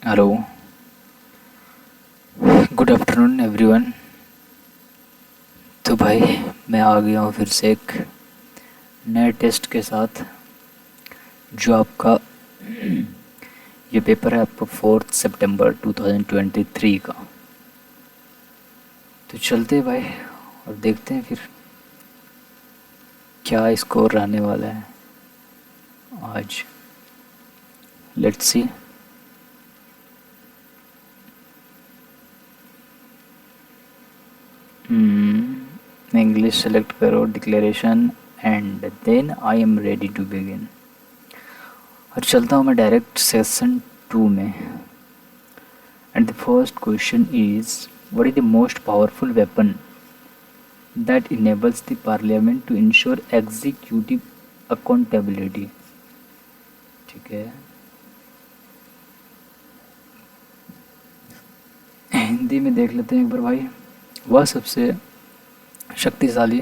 Hello, good afternoon everyone. तो भाई मैं आ गया हूँ फिर से एक नए टेस्ट के साथ, जो आपका ये पेपर है आपका 4 सितंबर 2023 का। तो चलते हैं भाई और देखते हैं फिर क्या स्कोर रहने वाला है आज। Let's see. इंग्लिश सेलेक्ट करो, declaration, and then I am ready to begin. और चलता हूँ मैं डायरेक्ट सेशन 2 में। And the first question is, what is the most powerful weapon that enables the parliament to ensure executive accountability? ठीक है, हिंदी में देख लेते हैं एक बार भाई। वह सबसे शक्तिशाली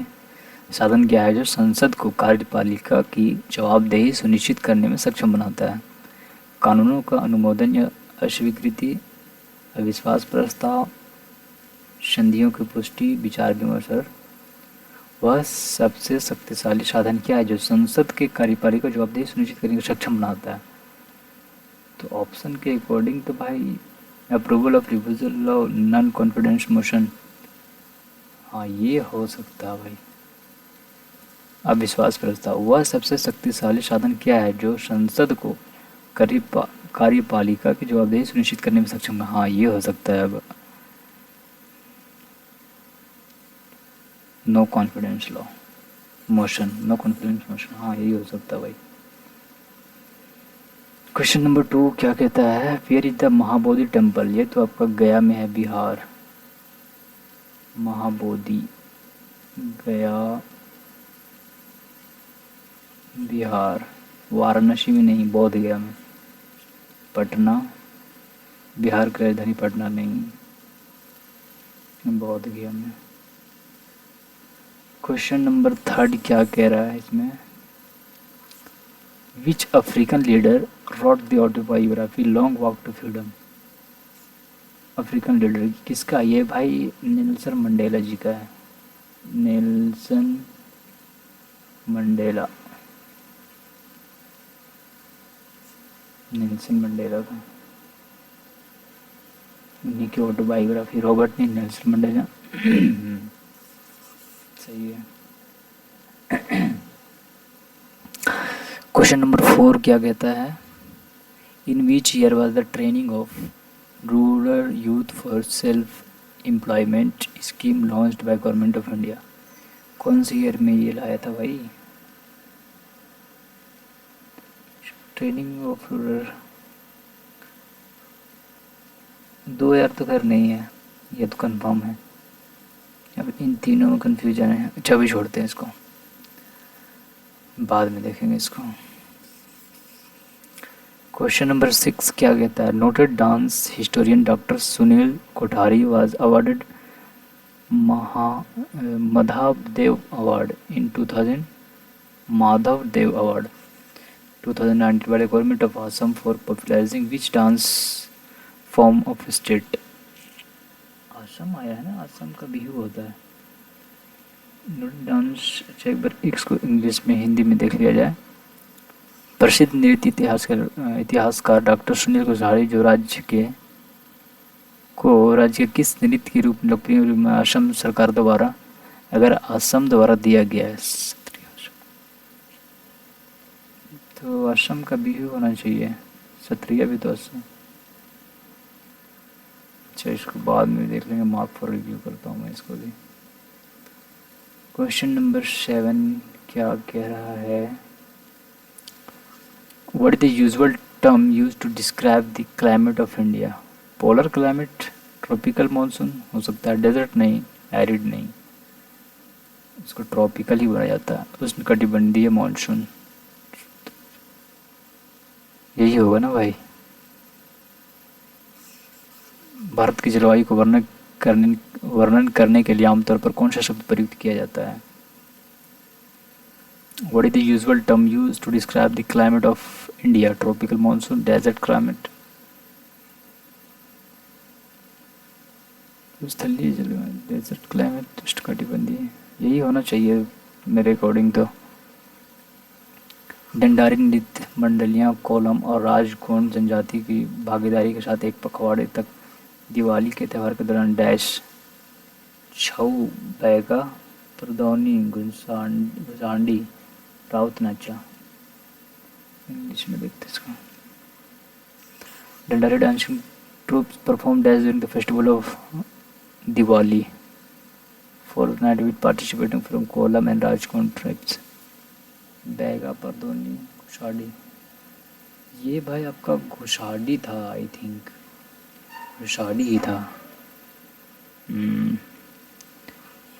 साधन क्या है जो संसद को कार्यपालिका की जवाबदेही सुनिश्चित करने में सक्षम बनाता है? कानूनों का अनुमोदन या अस्वीकृति, अविश्वास प्रस्ताव, संधियों की पुष्टि, विचार विमर्श। वह सबसे शक्तिशाली साधन क्या है जो संसद के कार्यपालिका को जवाबदेही सुनिश्चित करने में सक्षम बनाता है? तो ऑप्शन के अकॉर्डिंग तो भाई approval of revisal of non confidence motion, हाँ ये हो सकता है भाई। अविश्वास प्रस्ताव, वह सबसे शक्तिशाली साधन क्या है जो संसद को कार्यपालिका की जवाबदेही सुनिश्चित करने में सक्षम है? हाँ ये हो सकता है। अब no confidence law motion, no confidence motion, हाँ यही हो सकता है भाई। क्वेश्चन नंबर 2 क्या कहता है? Where is the Mahabodhi temple? ये तो आपका गया में है, बिहार। महाबोधि, गया, बिहार। वाराणसी में नहीं, बोध गया में। पटना, बिहार की राजधानी पटना नहीं, बोध गया में। क्वेश्चन नंबर 3 क्या कह रहा है इसमें? Which African leader wrote the autobiography Long Walk to Freedom? African leader किसका? ये भाई नेल्सन मंडेला जी का है। नेल्सन मंडेला, नेल्सन मंडेला का, उन्हीं की ऑटोबायोग्राफी। रॉबर्ट नहीं, नेल्सन मंडेला। सही है। क्वेश्चन नंबर 4 क्या कहता है? In which year was the training of rural youth for self employment scheme launched by government of India? कौन सी ईयर में ये लाया था भाई? ट्रेनिंग ऑफ रूरल 2000 तो खैर नहीं है, ये तो कंफर्म है। अब इन तीनों में कंफ्यूजन है। अच्छा अभी छोड़ते हैं इसको, बाद में देखेंगे इसको। क्वेश्चन नंबर 6 क्या कहता है? Noted dance historian doctor Sunil Kothari was awarded Madhavdev award in 2000, Madhavdev award 2019 by the government of Assam for popularizing which dance form of state? Assam आया है ना, असम का बिहू होता है। डांस, अच्छा एक बार इसको इंग्लिश में हिंदी में देख लिया जाए। प्रसिद्ध नृत्य इतिहासकार डॉक्टर सुनील कोठारी जो राज्य के किस नृत्य के रूप में लोकप्रिय रूप में असम सरकार द्वारा, अगर असम द्वारा दिया गया है तो असम का बिहू होना चाहिए। सत्रिया भी तो असम। अच्छा इसको बाद में देख लेंगे, मार्क फॉर रिव्यू करता हूँ मैं इसको भी। क्वेश्चन नंबर 7 क्या कह रहा है? What is the usual term used to describe the climate of India? Polar climate, tropical monsoon हो सकता है, डेजर्ट नहीं, एरिड नहीं, इसको ट्रॉपिकल ही बोला जाता है। उष्णकटिबंधीय मानसून यही होगा ना भाई। भारत की जलवायु को वर्णन करने के लिए आमतौर पर कौन सा शब्द प्रयुक्त किया जाता है? What is the usual term used to describe the climate of India? Tropical monsoon, desert climate. स्थलीय जलवायु, डेजर्ट क्लाइमेट, उष्णकटिबंधीय, यही होना चाहिए मेरे अकॉर्डिंग तो। डंडारी नृत्य मंडलियाँ कोलम और राजकोट जनजाति की भागीदारी के साथ एक पखवाड़े तक दिवाली के त्यौहार के दौरान डैश छऊ बैगा परदौनी गुसांडी राउत नाचा। इंग्लिश में देखते इसको। Dandari dancing troupes perform dash during the festival of Diwali fortnight with participating from Kolam and Rajkot tribes। Baiga Pardhauni Gusadi, ये भाई आपका घुसाडी था, आई थिंक घुसाडी ही था।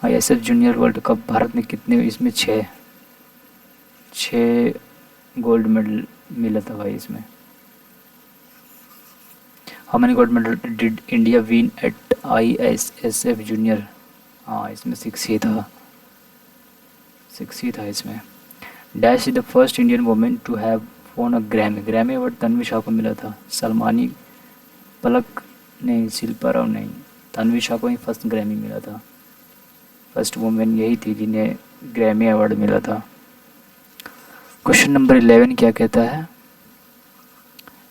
ISF junior world cup Bharat ने कितने, इसमें छः गोल्ड मेडल मिला था भाई इसमें। How many gold medal did India win at ISF junior, हाँ इसमें 6 ही था, 6 ही था इसमें। Dash is the first Indian women to have won a Grammy award, Tanvi Shah को मिला था। सलमानी पलक नहीं, शिल्पा राव नहीं, तन्वी शाह को ही फर्स्ट ग्रैमी मिला था। फर्स्ट वुमेन यही थी जिन्हें ग्रैमी अवार्ड मिला था। क्वेश्चन नंबर 11 क्या कहता है?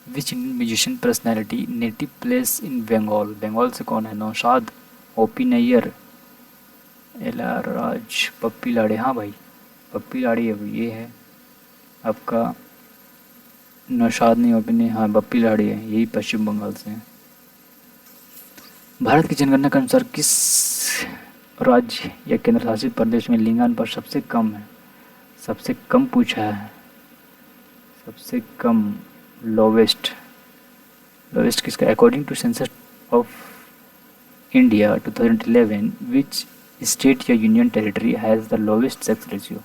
Which Indian musician personality native place in Bengal, Bengal से कौन है? नौशाद, OP नैयर, LR राज, पप्पी लाड़े। हाँ भाई पप्पी लाड़ी है, ये है आपका नौशाद नहीं, OP नहीं, हाँ पप्पी लाड़ी है, यही पश्चिम बंगाल से है। भारत की जनगणना के अनुसार किस राज्य या केंद्र शासित प्रदेश में लिंगानुपात सबसे कम है? सबसे कम पूछा है, सबसे कम, लोवेस्ट किसका? According to census of India 2011 which state या union territory has the lowest sex ratio?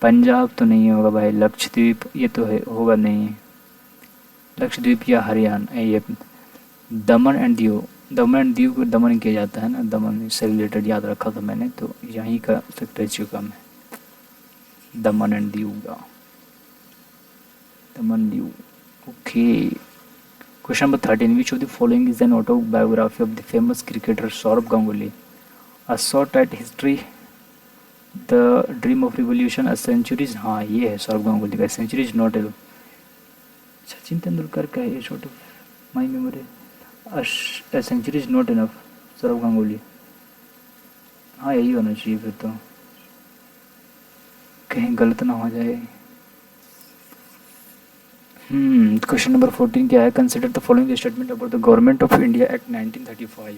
Punjab तो नहीं होगा भाई, लक्षद्वीप ये तो है, होगा नहीं, लक्षद्वीप या हरियाणा, ये दमन एंड दीव को दमन किया जाता है ना, दमन से रिलेटेड याद रखा था मैंने, तो यहीं का सेक्स रेशियो कम है, दमन एंड दीव का, Daman Diu. Okay, question number 13, which of the following is an autobiography of the famous cricketer Saurabh Ganguly? A shot at history, the dream of revolution, a centuries, हाँ ये है सौरभ गांगुली का, centuries not a, Sachin Tendulkar का है, shot of my memory, a century is not enough, Saurabh Ganguly, हाँ यही होना चाहिए फिर तो, कहीं गलत ना हो जाए। क्वेश्चन नंबर 14 क्या है? Consider the following statement about the government of India act 1935।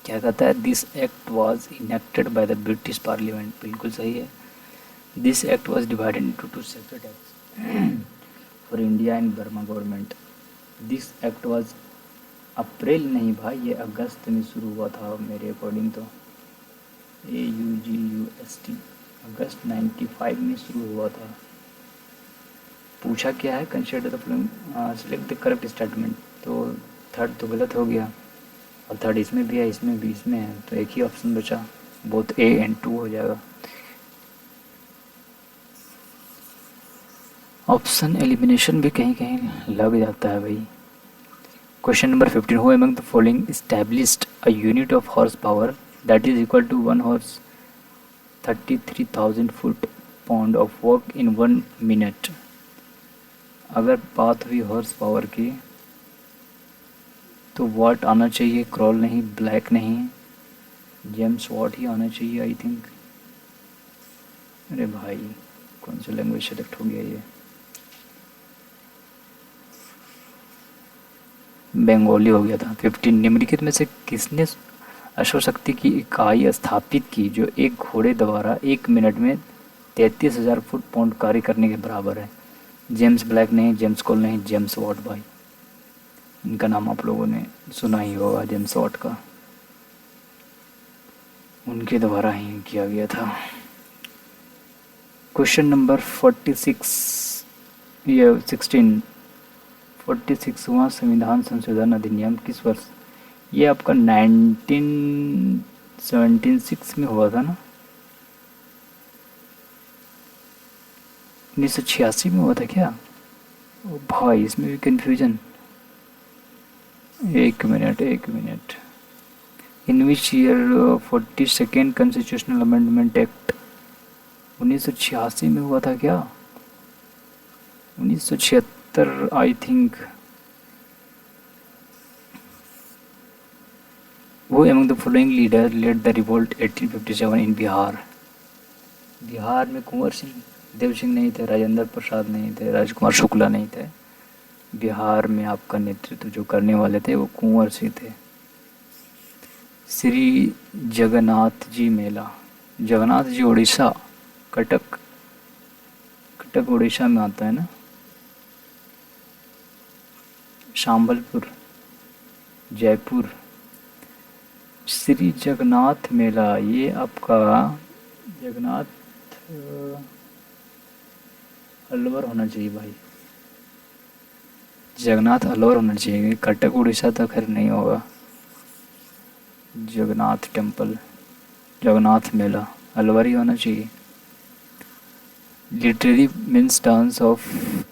क्या कहता है? This act was enacted by the British parliament, बिल्कुल सही है। This act was divided into 2 separate acts for India and Burma government. This act was, April नहीं भाई, ये अगस्त में शुरू हुआ था मेरे अकॉर्डिंग तो, AUGUST, अगस्त 95 में शुरू हुआ था। पूछा क्या है? Consider the following, select the correct statement, तो थर्ड तो गलत हो गया, और थर्ड इसमें भी है, इसमें भी, इसमें है, तो एक ही ऑप्शन बचा, बोथ A and 2 हो जाएगा। ऑप्शन एलिमिनेशन भी कहीं कहीं लग जाता है भाई। Question number 15, who among the following established a unit of horse power that is equal to 1 horse 33,000 foot pound of work in 1 minute? अगर बात हुई हॉर्स पावर की तो वाट आना चाहिए, क्रॉल नहीं, ब्लैक नहीं, जेम्स वाट ही आना चाहिए आई थिंक। अरे भाई कौन सा लैंग्वेज सेलेक्ट हो गया? ये बंगाली हो गया था। 15, निम्नलिखित में से किसने अश्वशक्ति की इकाई स्थापित की जो एक घोड़े द्वारा 1 मिनट में 33,000 फुट पाउंड कार्य करने के बराबर है? जेम्स ब्लैक नहीं, जेम्स कॉल नहीं, जेम्स वाट भाई, इनका नाम आप लोगों ने सुना ही होगा, जेम्स वाट का, उनके द्वारा ही किया गया था। क्वेश्चन नंबर 46 ये 16, 46वां संविधान संशोधन अधिनियम किस वर्ष? ये आपका 1976 में हुआ था ना, 1986 में हुआ था क्या? ओ भाई इसमें भी कन्फ्यूजन, एक minute, in which year 42nd constitutional amendment act 1986 में हुआ था क्या? 1976 I think. Who among the following leader led the revolt 1857 in Bihar. Bihar में कुंवर सिंह देव सिंह नहीं थे, राजेंद्र प्रसाद नहीं थे, राजकुमार शुक्ला नहीं थे। बिहार में आपका नेतृत्व जो करने वाले थे वो कुंवर सिंह थे। श्री जगन्नाथ जी मेला, जगन्नाथ जी उड़ीसा, कटक, कटक उड़ीसा में आता है ना। शाम्बलपुर, जयपुर। श्री जगन्नाथ मेला, ये आपका जगन्नाथ अलवर होना चाहिए भाई, जगन्नाथ अलवर होना चाहिए। कटक उड़ीसा तो खैर नहीं होगा। जगन्नाथ टेम्पल, जगन्नाथ मेला अलवर ही होना चाहिए। Literary means dance of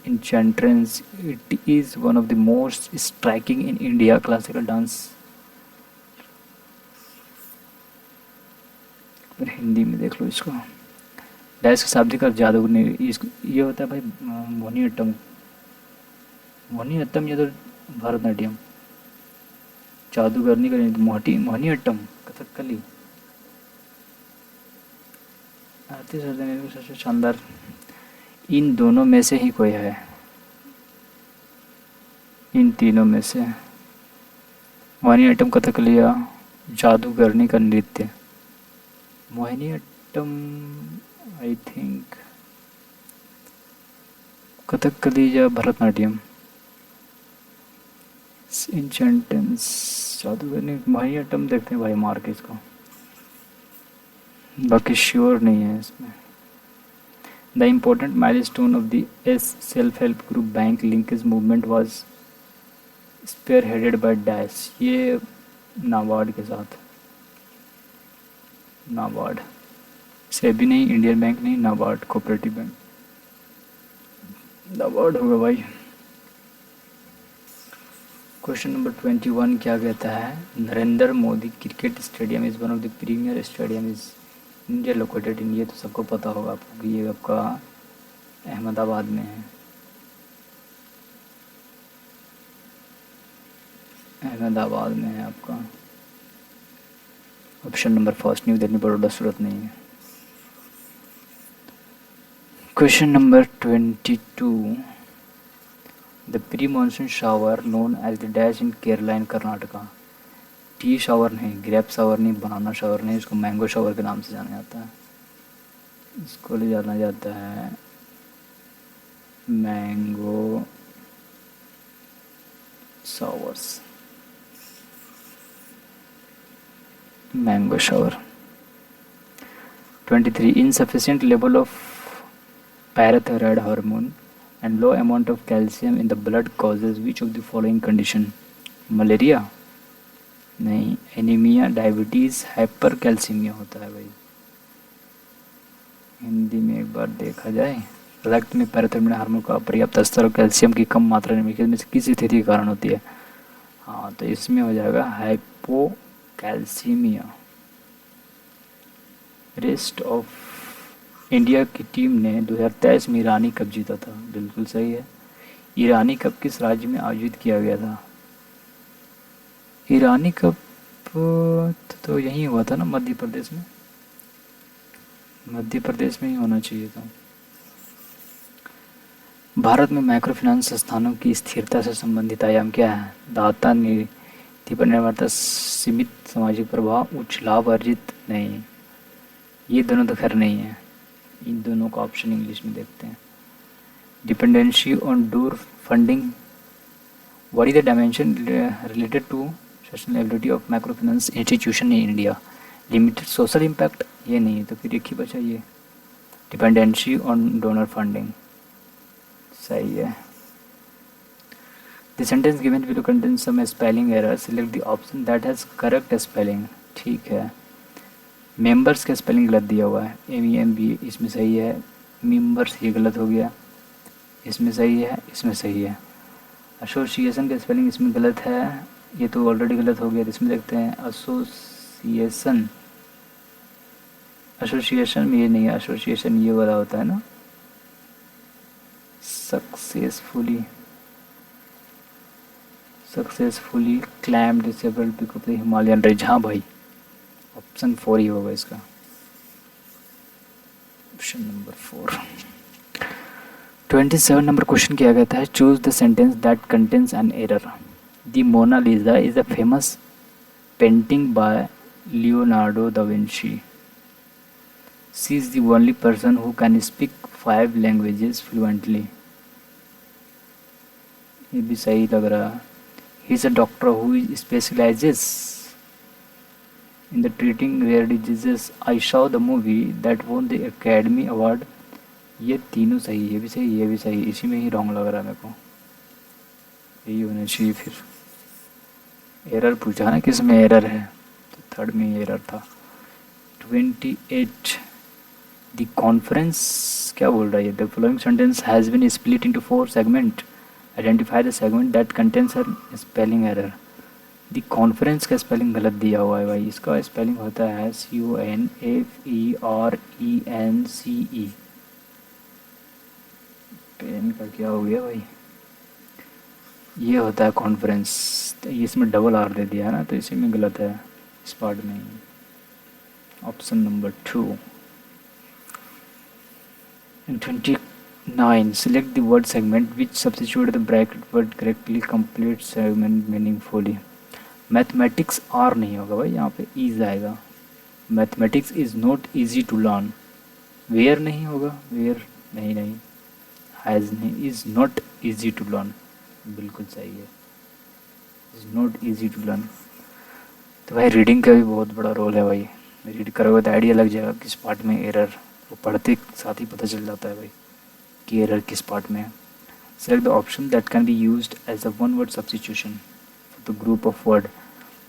enchantress, it is one of the most striking in India classical dance। पर हिंदी में देख लो इसको। डैश के शाब्दिक अर्थ जादूगर ने इसको, ये होता है भाई मोहिनीअट्टम। मोहिनीअट्टम ये तो भरतनाट्यम, जादूगरनी का मोहिनीअट्टम कथकली। आरती सर्जन सबसे शानदार, इन दोनों में से ही कोई है, इन तीनों में से। मोहिनीअट्टम, कथकली या जादूगरनी का नृत्य। मोहिनीअट्टम आई थिंक, कथकली या भरतनाट्यम। इंचेंटेंस, जादूगरनी, मोहिनीअट्टम देखते हैं भाई मार के इसको, बाकी श्योर नहीं है इसमें। The important milestone of the S self help group bank linkage movement was spearheaded by dash, ये नाबार्ड के साथ। नाबार्ड, सेबी नहीं, इंडियन बैंक नहीं, नाबार्ड कोऑपरेटिव बैंक, नाबार्ड होगा भाई। क्वेश्चन नंबर 21 क्या कहता है? Narendra Modi cricket stadium is one of the premier stadium is India located in, ये तो सबको पता होगा आपको कि ये आपका अहमदाबाद में है। अहमदाबाद में है आपका। Option number first, New Delhi, Baroda, Surat नहीं है। Question number 22, the pre monsoon shower known as the dash in Kerala in Karnataka. Tea shower नहीं, ग्रेप शावर नहीं, बनाना शावर नहीं, इसको मैंगो शावर के नाम से जाना जाता है। इसको ले जाना जाता है mango showers, mango shower. 23, insufficient level of parathyroid hormone and low amount of calcium in the blood causes which of the following condition? Malaria नहीं, एनीमिया, डायबिटीज़, हाइपर कैल्सीमिया होता है भाई। हिंदी में एक बार देखा जाए, रक्त में पैराथायरॉइड हार्मोन का पर्याप्त स्तर और कैल्शियम की कम मात्रा में किस स्थिति के कारण होती है? हाँ, तो इसमें हो जाएगा हाइपोकैल्सीमिया। रेस्ट ऑफ इंडिया की टीम ने 2023 में ईरानी कप जीता था, बिल्कुल सही है। ईरानी कप किस राज्य में आयोजित किया गया था? ईरानी कप तो यहीं हुआ था ना, मध्य प्रदेश में, मध्य प्रदेश में ही होना चाहिए था। भारत में माइक्रो फाइनेंस संस्थानों की स्थिरता से संबंधित आयाम क्या है? दाता, नीति पर निर्भरता, सीमित सामाजिक प्रभाव, उच्च लाभ अर्जित नहीं। ये दोनों तो खैर नहीं है, इन दोनों का ऑप्शन इंग्लिश में देखते हैं। Dependency on donor funding, what is the dimension related to sustainability of micro finance institution in India? Limited social impact, ये नहीं है, तो फिर एक ही बचा ये डिपेंडेंसी ऑन डोनर फंडिंग, सही है। The sentence given below contains some spelling error, select the option that has correct spelling, ठीक है। मेंबर्स का स्पेलिंग गलत दिया हुआ है, MEMB, इसमें सही है। मेंबर्स ये गलत हो गया, इसमें सही है, इसमें सही है। एसोसिएशन का स्पेलिंग इसमें गलत है, ये तो ऑलरेडी गलत हो गया, तो इसमें देखते हैं एसोसिएशन, एसोसिएशन में ये नहीं है, एसोसिएशन ये वाला होता है ना, successfully climbed several peak of the Himalayan range. हाँ भाई, ऑप्शन 4 ही होगा इसका, ऑप्शन नंबर 4। 27 नंबर क्वेश्चन किया गया था, choose the sentence that contains an error. The Mona Lisa is a famous painting by Leonardo da Vinci. She is the only person who can speak 5 languages fluently. ये भी सही लग रहा है। He is a doctor who specialises in the treating rare diseases. I saw the movie that won the Academy Award. ये तीनों सही, ये भी सही, ये भी सही, इसी में ही रॉन्ग लग रहा है मेरे को, यही होना चाहिए फिर। एरर पूछा ना किस में एरर है, तो थर्ड में एरर था। 28 द कॉन्फ्रेंस क्या बोल रहा है, the following sentence has been split into 4 segment, identify the segment that contains spelling error. The conference का स्पेलिंग गलत दिया हुआ है भाई, इसका स्पेलिंग होता है CONFERENCE। पेन का क्या हो गया भाई, ये होता है कॉन्फ्रेंस, तो इसमें डबल आर दे दिया है ना, तो इसी में गलत है, इस पार्ट में। Option number 2। 29 select the word segment which substitute the bracket word correctly, complete segment meaningfully। Mathematics are नहीं होगा भाई, यहाँ पे ईज आएगा। Mathematics is not easy to learn. Were नहीं होगा, वेयर नहीं, हैज़ नहीं, is not easy to learn, बिल्कुल सही है, is not easy to learn. तो भाई रीडिंग का भी बहुत बड़ा रोल है भाई, रीड करोगे तो आइडिया लग जाएगा किस पार्ट में एरर, वो पढ़ते साथ ही पता चल जाता है भाई कि एरर किस पार्ट में है। Select the option that can be used as a one word substitution the group of word।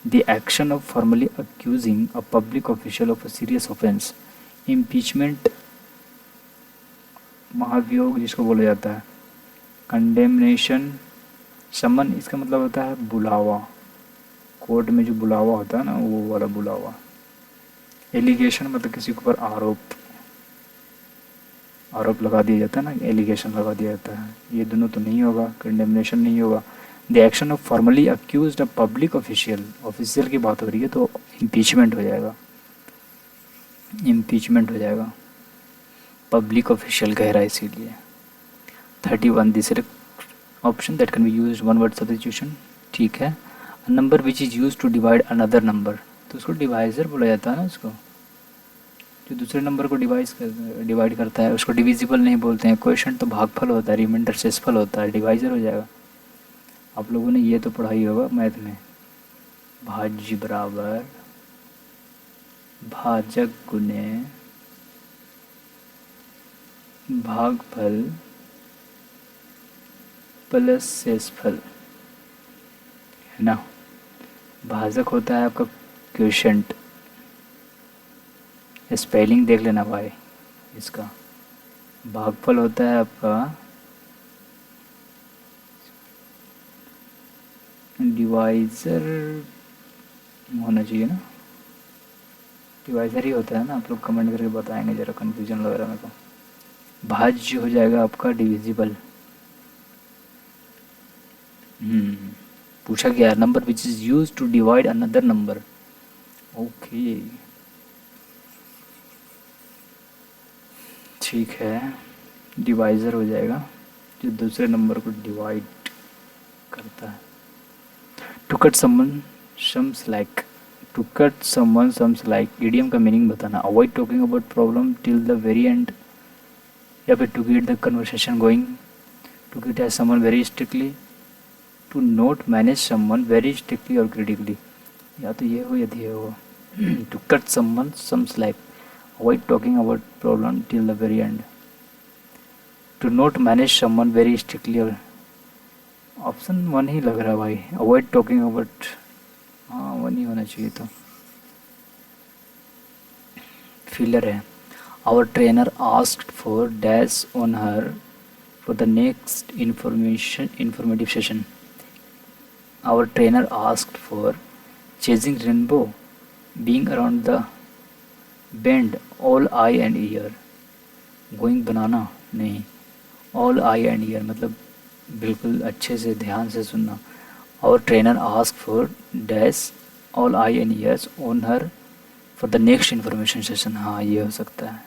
the action of formally accusing a public official of a serious offense। impeachment महाभियोग जिसको बोला जाता है। condemnation समन, इसका मतलब होता है बुलावा, कोर्ट में जो बुलावा होता है ना, वो वाला बुलावा। एलिगेशन मतलब किसी के ऊपर आरोप लगा दिया जाता है ना, एलिगेशन लगा दिया जाता है। ये दोनों तो नहीं होगा, कंडेमनेशन नहीं होगा। The action of formally accused a public official, official की बात हो रही है तो इम्पीचमेंट हो जाएगा, पब्लिक ऑफिशियल कह रहा है इसीलिए। 31 दूसरे option that can be used one word substitution, ठीक है। A number which is used to divide another number, तो उसको डिवाइजर बोला जाता है ना, उसको जो दूसरे नंबर को डिवाइड करता है उसको डिविजिबल नहीं बोलते हैं। क्वेश्चन तो भागफल होता है, रिमाइंडर शेषफल होता है, डिवाइजर हो जाएगा। आप लोगों ने ये तो पढ़ा ही होगा मैथ में, भाज्य बराबर भाजक गुने भागफल प्लस शेषफल, है ना। भाजक होता है आपका क्वोशिएंट, स्पेलिंग देख लेना भाई इसका। भागफल होता है आपका डिवाइजर, होना चाहिए ना, डिवाइजर ही होता है ना। आप लोग कमेंट करके बताएंगे, ज़रा कन्फ्यूजन लग रहा है मेरे को। भाज्य हो जाएगा आपका डिविजिबल। पूछा गया number which is use to divide another number, okay ठीक है, डिवाइजर हो जाएगा जो दूसरे नंबर को डिवाइड करता है। To cut someone some slack, to cut someone some slack, idiom का मीनिंग बताना। Avoid talking about problem till the very end, या फिर to keep the conversation going, to criticise someone very strictly, to not manage someone very strictly और critically, या तो ये हो या ये हो। To cut someone some slack, avoid talking about problem till the very end, to not manage someone very strictly और, option 1 ही लग रहा है भाई, अवॉइड टॉकिंग अबाउट, हाँ 1 ही होना चाहिए। तो फिलर है। Our trainer asked for dash on her for the next informative session. Our trainer asked for chasing rainbow, being around the bend all eye and ear, going banana नहीं, all eye and year मतलब बिल्कुल अच्छे से ध्यान से सुनना। और trainer ask for dash all eye and ears on her for the next information session. हाँ ये हो सकता है,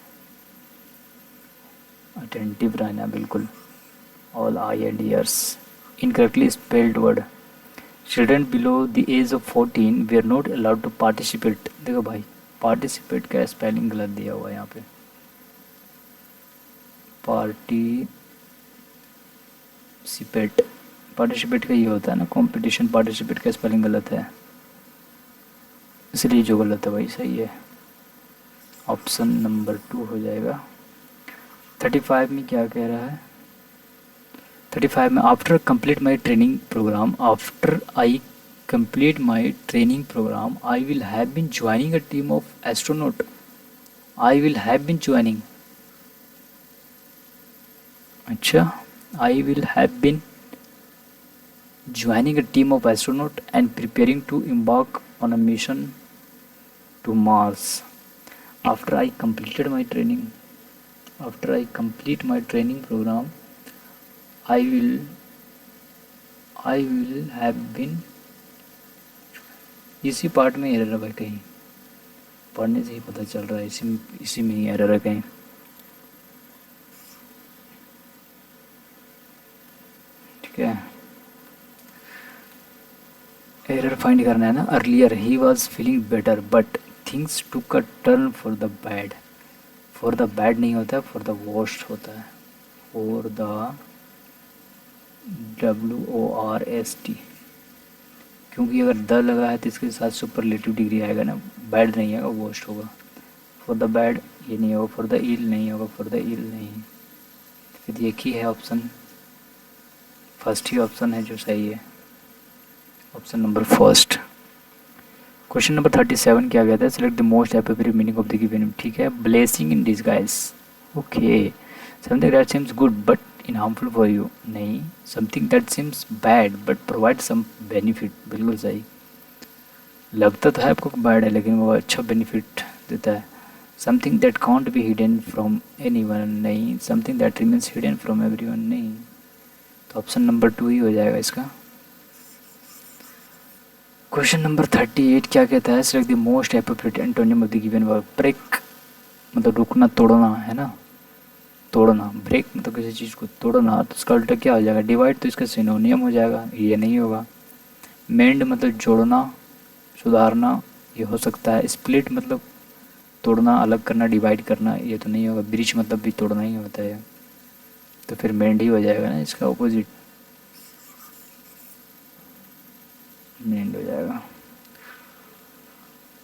अटेंटिव रहना बिल्कुल। All eye and ears incorrectly spelled word. Children below the age of 14 we are not allowed to participate. देखो भाई participate का स्पेलिंग गलत दिया हुआ है यहाँ पे, पार्टिसिपेट, पार्टिसिपेट का ये होता है ना कंपटीशन, पार्टिसिपेट का स्पेलिंग गलत है, इसलिए जो गलत है भाई सही है, ऑप्शन नंबर 2 हो जाएगा। 35 में क्या कह रहा है, 35 में after complete my training programme, after I complete my training program I will have been joining a team of astronaut। I will have been joining, अच्छा, I will have been joining a team of astronaut and preparing to embark on a mission to Mars after I completed my training, after I complete my training program I will have been, इसी part में error है भाई, कहीं पढ़ने से ही पता चल रहा है, इसी में ही एरर है कहीं। ठीक है, एरर फाइंड करना है ना। Earlier he was feeling better but things took a turn for the bad. For the bad नहीं होता है, फॉर द वर्स्ट होता है, फॉर द WORST, क्योंकि अगर द लगा है तो इसके साथ सुपरलेटिव डिग्री आएगा ना, बैड नहीं आएगा, वर्स्ट होगा। फॉर द बैड ये नहीं होगा, फॉर द इल नहीं होगा, फॉर द इल नहीं, फिर एक ही है ऑप्शन, फर्स्ट ही ऑप्शन है जो सही है, option number first. Question number 37 क्या कहता है, select the most appropriate meaning of the given. ठीक है, blessing in disguise, okay, something that seems good but in harmful for you, नहीं, something that seems bad but provide some benefit, बिल्कुल सही, लगता तो है आपको बैड है लेकिन वो अच्छा बेनिफिट देता है। Something that can't be hidden from anyone, नहीं, something that remains hidden from everyone, नहीं, तो ऑप्शन नंबर 2 ही हो जाएगा इसका। क्वेश्चन नंबर 38 क्या कहता है, select the most appropriate antonym of the given verb. Break मतलब रुकना, तोड़ना है ना, तोड़ना, ब्रेक मतलब किसी चीज़ को तोड़ना, तो इसका उल्टा क्या हो जाएगा, डिवाइड, तो इसका सिनोनियम हो जाएगा, ये नहीं होगा। मेंड मतलब जोड़ना, सुधारना, ये हो सकता है। स्प्लिट मतलब तोड़ना, अलग करना, डिवाइड करना, ये तो नहीं होगा। ब्रिज मतलब भी तोड़ना ही होता है, तो फिर मेंड ही हो जाएगा ना, इसका ऑपोजिट मेंड हो जाएगा।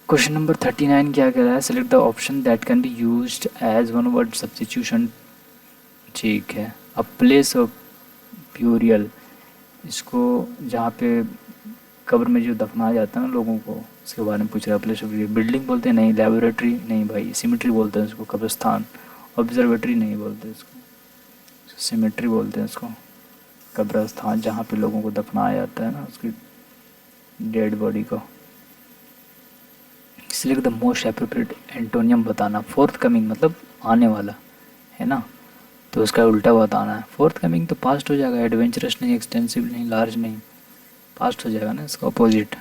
क्वेश्चन नंबर 39 क्या कह रहा है, select the option that can be used as one word substitution. ठीक है, अ प्लेस ऑफ ब्यूरियल, इसको जहाँ पे कब्र में जो दफनाया जाता है ना लोगों को, उसके बारे में पूछ रहा है। प्लेस ऑफ ब्यूरियल, बिल्डिंग बोलते हैं नहीं, लेबोरेटरी नहीं भाई, सिमेट्री बोलते हैं उसको, कब्रिस्तान, ऑब्जर्वेटरी नहीं बोलते इसको, सिमेट्री बोलते हैं इसको, कब्रिस्तान जहाँ पे लोगों को दफनाया जाता है ना, उसकी डेड बॉडी को। Select the most appropriate antonym बताना। फोर्थ कमिंग मतलब आने वाला है ना, तो उसका उल्टा बताना है। फोर्थ कमिंग तो पास्ट हो जाएगा, एडवेंचरस नहीं, एक्सटेंसिव नहीं, लार्ज नहीं, पास्ट हो जाएगा ना, इसका अपोजिट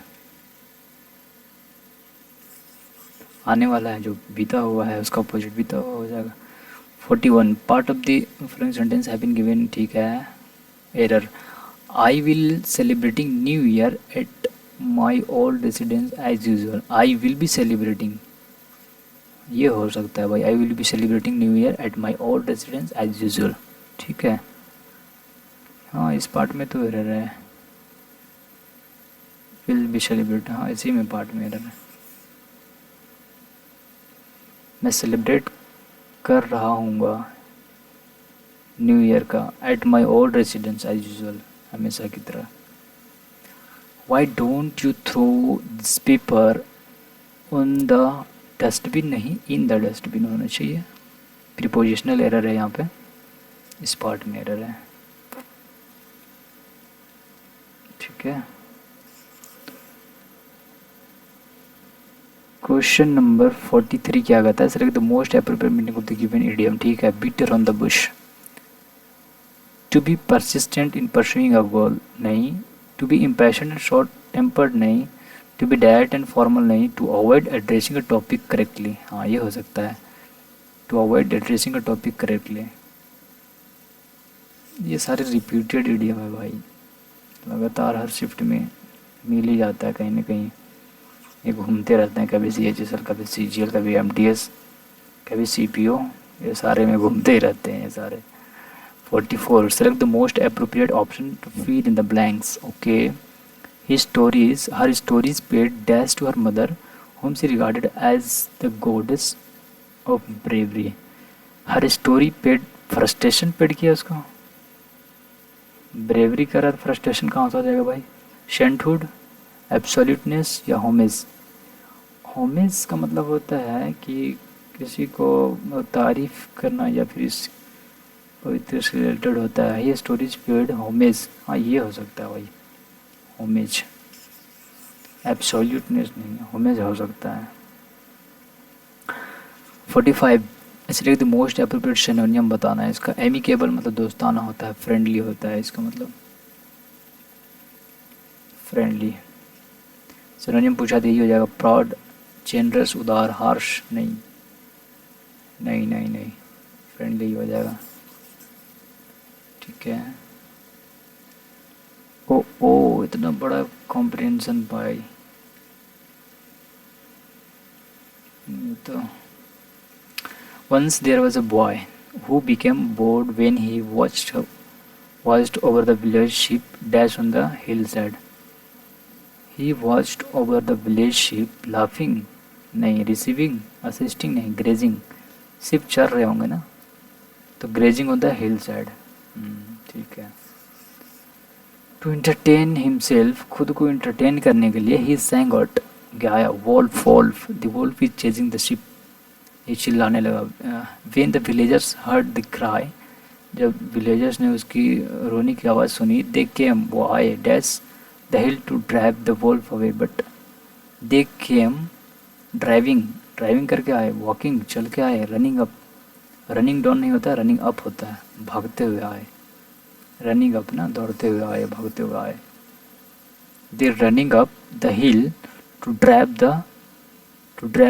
आने वाला है, जो बीता हुआ है उसका अपोजिट बीता हुआ हो जाएगा। 41 part of the following sentence have been given, ठीक है, error. I will celebrating new year at my old residence as usual. I will be celebrating, ये हो सकता है भाई, I will be celebrating new year at my old residence as usual, ठीक है। हाँ इस पार्ट में तो एरर है, विल बी सेलिब्रेट, हाँ इसी में पार्ट में एरर है। मैं सेलिब्रेट कर रहा हूँगा न्यू ईयर का at my old residence as usual, हमेशा की तरह। Why don't you throw this paper on the dustbin, नहीं इन द डस्टबिन होना चाहिए, प्रीपोजिशनल एरर है यहाँ पे, इस पार्ट में एरर है, ठीक है। क्वेश्चन नंबर 43 क्या कहता है? Select the most appropriate meaning of the given idiom. ठीक है, beater on the bush. To be persistent in pursuing a goal, नहीं. To be impassionate and short tempered, नहीं. To be direct and formal, नहीं. To avoid addressing a topic correctly, हाँ ये हो सकता है. To avoid addressing a topic correctly. ये सारे रिपीटेड इडियम है भाई, लगातार हर शिफ्ट में मिल ही जाता है कहीं ना कहीं. ये घूमते रहते हैं, कभी CHSL, कभी CGL, कभी MTS, कभी CPO, ये सारे में घूमते ही रहते हैं ये सारे. 44. Select the most appropriate option to fill in the blanks. Okay. Her stories paid dash to her mother, whom she regarded as the goddess of bravery. Her story paid frustration paid किया उसको. Bravery का रहा, frustration कहाँ से आ जाएगा भाई? शेंटहुड, absoluteness या homage. Homage का मतलब होता है कि किसी को तारीफ करना या फिर इस पवित्र से रिलेटेड होता है. ये स्टोरीज पेड होमेज, हाँ ये हो सकता है भाई, होमेज. एब्सोल्यूटनेस नहीं, होमेज हो सकता है. 45. Select the most appropriate synonym बताना है इसका. एमिकेबल मतलब दोस्ताना होता है, फ्रेंडली होता है इसका मतलब, फ्रेंडली. सिनोनिम पूछा तो यही हो जाएगा. प्राउड, जेनरस, उदार, हार्श, नहीं नहीं नहीं नहीं, फ्रेंडली हो जाएगा. ठीक है. ओ इतना बड़ा कॉम्प्रिहेंशन भाई. तो once there was a boy who became bored when he watched over the village sheep dash on the hillside. He watched over the village sheep laughing, नहीं. receiving, assisting, नहीं. grazing, सिर्फ चर रहे होंगे ना, तो grazing on the hillside. ठीक है. To entertain himself, खुद को entertain करने के लिए, he sang out, गाया. wolf, wolf, the wolf is chasing the sheep, ये चिल्लाने लगा. When the villagers heard the cry, जब विलेजर्स ने उसकी रोने की आवाज़ सुनी, they came, वो आए, dash the hill to drive the wolf away, but they came driving करके आए, वॉकिंग चल के आए, रनिंग अप, रनिंग डाउन नहीं होता है, रनिंग अप होता है, भागते हुए आए. रनिंग अप ना, दौड़ते हुए आए, भागते हुए आए. They running up the hill to drive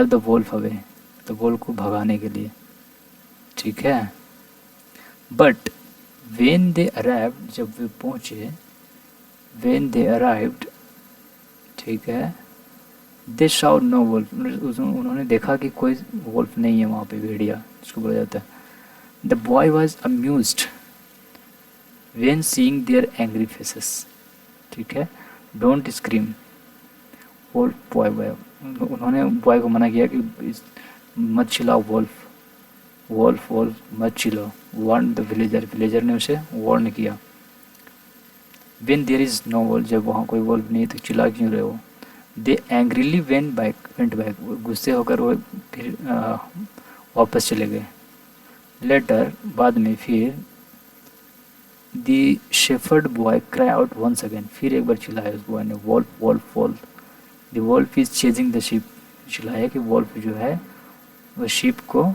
the wolf away, तो वोल्फ को भगाने के लिए. ठीक है. बट वेन दे अराइव्ड, जब वे पहुँचे, वेन दे अराइव्ड, ठीक है, दे साउ नो वोल्फ, उन्होंने देखा कि कोई वोल्फ नहीं है वहाँ पे, भेड़िया जिसको बोला जाता है. The boy was amused when seeing their angry faces. ठीक है. डोंट स्क्रीम, वोल्फ बॉय, उन्होंने बॉय को मना किया कि मत चिल्लाओ, वोल्फ मत चिल्लाओ. वार्न द विलेजर ने उसे वार्न किया. When there is no wolf, जब वहाँ कोई वोल्फ नहीं तो चिल्ला क्यों रहे हो. दे एंग्रीली वेंट बैक, गुस्से होकर वो फिर वापस चले गए. लेटर, बाद में, फिर the shepherd boy cry out once again, फिर एक बार चिल्लाया उस बॉय ने, wolf. The wolf is chasing the sheep, चिल्लाया कि वोल्फ जो है वो शीप को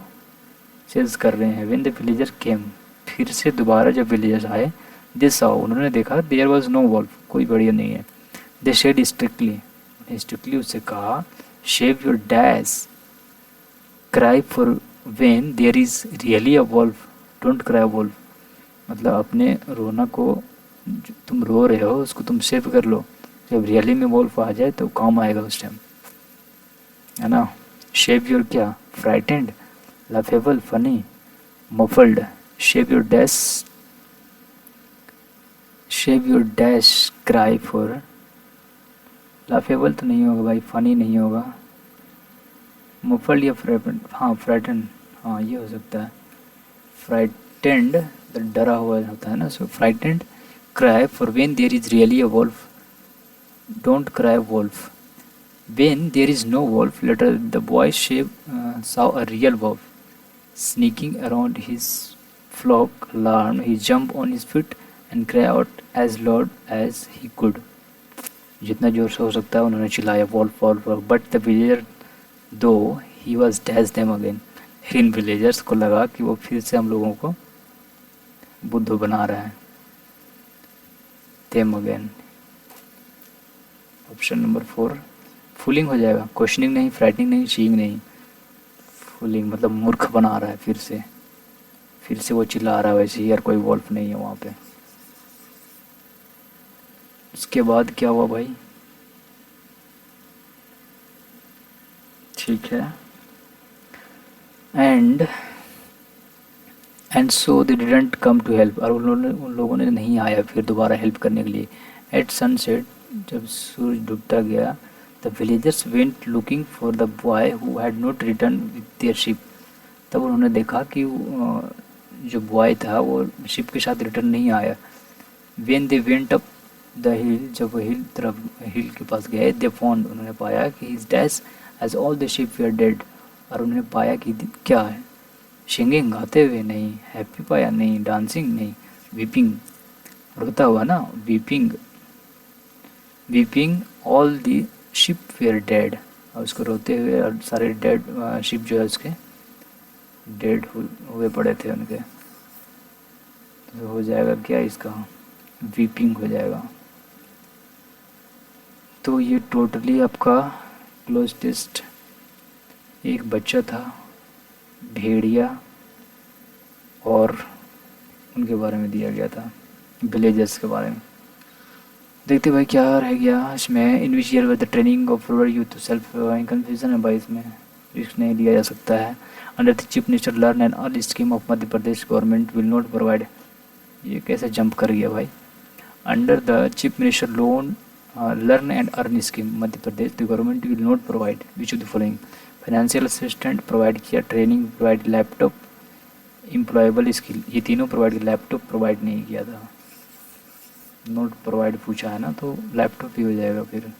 चेज कर रहे हैं. व्हेन द विलेजर केम, फिर से दोबारा जब विलेजर्स आए, दे सॉ, उन्होंने देखा, देयर वाज नो वोल्फ, कोई बढ़िया नहीं है. दे सेड स्ट्रिक्टली उससे कहा, save your dash, cry for when there is really a wolf, don't cry wolf. मतलब अपने रोना को, तुम रो रहे हो उसको तुम सेव कर लो, जब रियली में वोल्फ आ जाए तो काम आएगा उस टाइम, है ना. शेव योर क्या, frightened, laughable, funny, muffled. Save your dash cry for, laughable तो नहीं होगा भाई, फनी नहीं होगा, मफल्ड या फ्राइटेंड, हाँ ये हो सकता है. फ्राइटेंड तो डरा हुआ होता है ना, so frightened. Cry for when there is really a wolf, don't cry wolf. When there is no wolf, later the boy saw a real wolf sneaking around his flock. Alarmed, he jumped on his feet and cried out as loud as he could. जितना जोर से हो सकता है उन्होंने चिल्लाया, wolf. But the villager दो he was dash them again. In villagers को लगा कि वो फिर से हम लोगों को बुद्धू बना रहा है। Them again, option number 4 fooling हो जाएगा। क्वेश्चनिंग नहीं, फ्राइटनिंग नहीं, शीइंग नहीं, फूलिंग मतलब मूर्ख बना रहा है फिर से वो चिल्ला रहा है वैसे ही, यार कोई वॉल्फ नहीं है वहाँ पे। उसके बाद क्या हुआ भाई? ठीक है, and so they didn't come to help, और उन लोगों ने नहीं आया फिर दोबारा हेल्प करने के लिए। एट सनसेट, जब सूरज डूबता गया, the villagers went looking for the boy who had not return with their ship. तब उन्होंने देखा कि जो बॉय था वो शिप के साथ रिटर्न नहीं आया। When they went up the हिल, जब वो हिल के पास गए, दे फाउंड, उन्होंने पाया कि his dash as all the ship were dead. और उन्होंने पाया कि क्या है? सिंगिंग, गाते हुए नहीं, हैप्पी पाया नहीं, डांसिंग नहीं, वीपिंग, रोता हुआ ना, weeping, all the ship were dead, और उसको रोते हुए, और सारे डेड शिप जो है उसके डेड हुए पड़े थे उनके। तो हो जाएगा क्या इसका? वीपिंग हो जाएगा। तो ये टोटली आपका क्लोज टेस्ट एक बच्चा था, भेड़िया और उनके बारे में दिया गया था, विलेजर्स के बारे में। देखते भाई क्या रह गया इसमें। In which year with the training of rural youth self, confusion है भाई इसमें, रिस्क नहीं लिया जा सकता है। Under the chief minister learn and earn scheme of Madhya Pradesh government will not provide, ये कैसे जंप कर गया भाई? Under the chief minister loan learn and earn scheme Madhya Pradesh, the government will not provide which of the following? Financial assistant provide किया, training provide, laptop, employable skill, ये तीनों provide, laptop provide नहीं किया था। नोट प्रोवाइड पूछा है ना, तो लैपटॉप ही हो जाएगा फिर।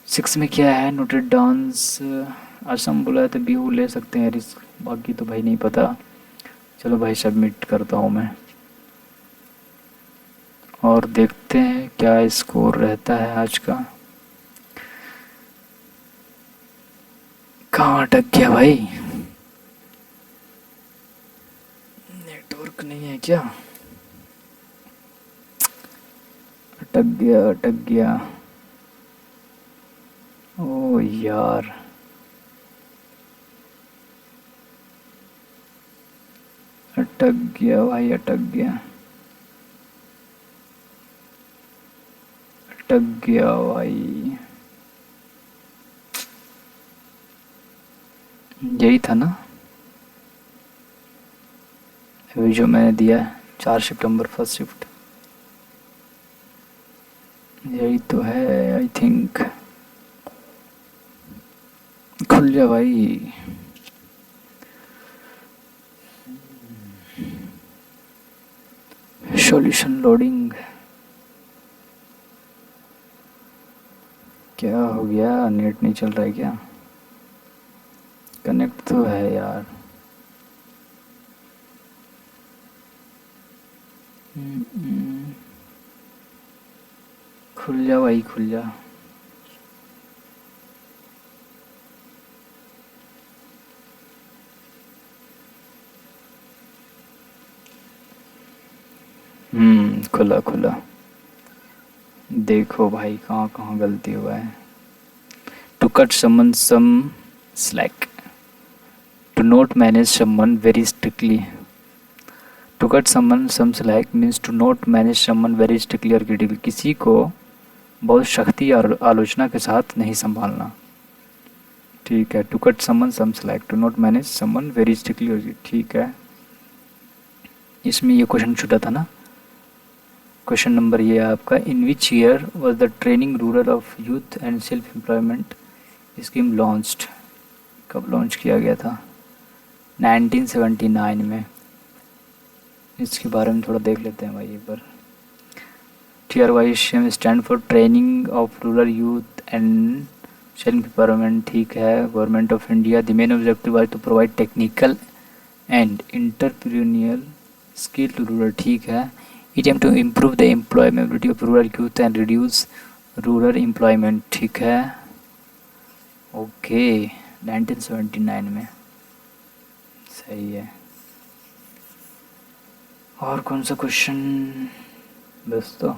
6 में क्या है? नोटेड डांस, असम बोला है तो बिहू ले सकते हैं रिस्क, बाकी तो भाई नहीं पता। चलो भाई सबमिट करता हूँ मैं, और देखते हैं क्या स्कोर रहता है आज का। कहाँ अटक गया भाई? नेटवर्क नहीं है क्या? अटक गया। ओ यार, अटक गया भाई, अटक गया भाई। यही था ना अभी जो मैंने दिया है, 4 सितंबर फर्स्ट शिफ्ट, यही तो है आई थिंक। खुल जा भाई। सॉल्यूशन लोडिंग, क्या हो गया? नेट नहीं चल रहा है क्या? कनेक्ट तो है यार। खुल जा भाई, खुल जा। खुला खुला। देखो भाई कहाँ कहाँ गलती हुआ है। To cut someone some slack, to not manage someone very strictly. To cut someone some slack means to not manage someone very strictly और क्रिटिकली, किसी को बहुत सख्ती और आलोचना के साथ नहीं संभालना। ठीक है, to cut someone some slack, to not manage someone very strictly और, ठीक है। इसमें ये क्वेश्चन छूटा था ना। क्वेश्चन नंबर ये है आपका, in which year was the training rural of youth and self employment scheme launched, कब लॉन्च किया गया था? 1979 में। इसके बारे में थोड़ा देख लेते हैं भाई एक बार। TRYSEM stand for training of rural youth and self empowerment, ठीक है। Government of India, the main objective was to provide technical and entrepreneurial skill to rural, ठीक है। It aim to improve the employability of rural youth and reduce rural employment, ठीक है। Okay, 1979 में। सही है। और कौन सा क्वेश्चन? बस तो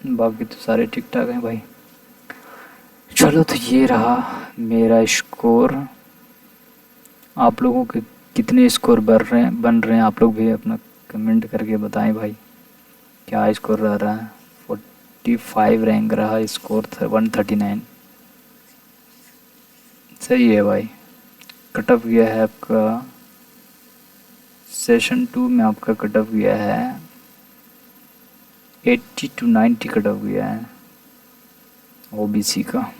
बाकी तो सारे ठीक ठाक हैं भाई। चलो, तो ये रहा मेरा स्कोर। आप लोगों के कितने स्कोर बन रहे हैं आप लोग भी अपना कमेंट करके बताएं भाई। क्या स्कोर रहा है? 45 रैंक रहा स्कोर, 139। सही है भाई। कट ऑफ गया है आपका सेशन 2 में, आपका कट ऑफ गया है 80 to 90 कट ऑफ गया है ओबीसी का।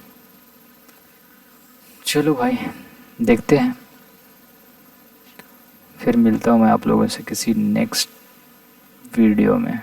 चलो भाई, देखते हैं। फिर मिलता हूँ मैं आप लोगों से किसी नेक्स्ट वीडियो में।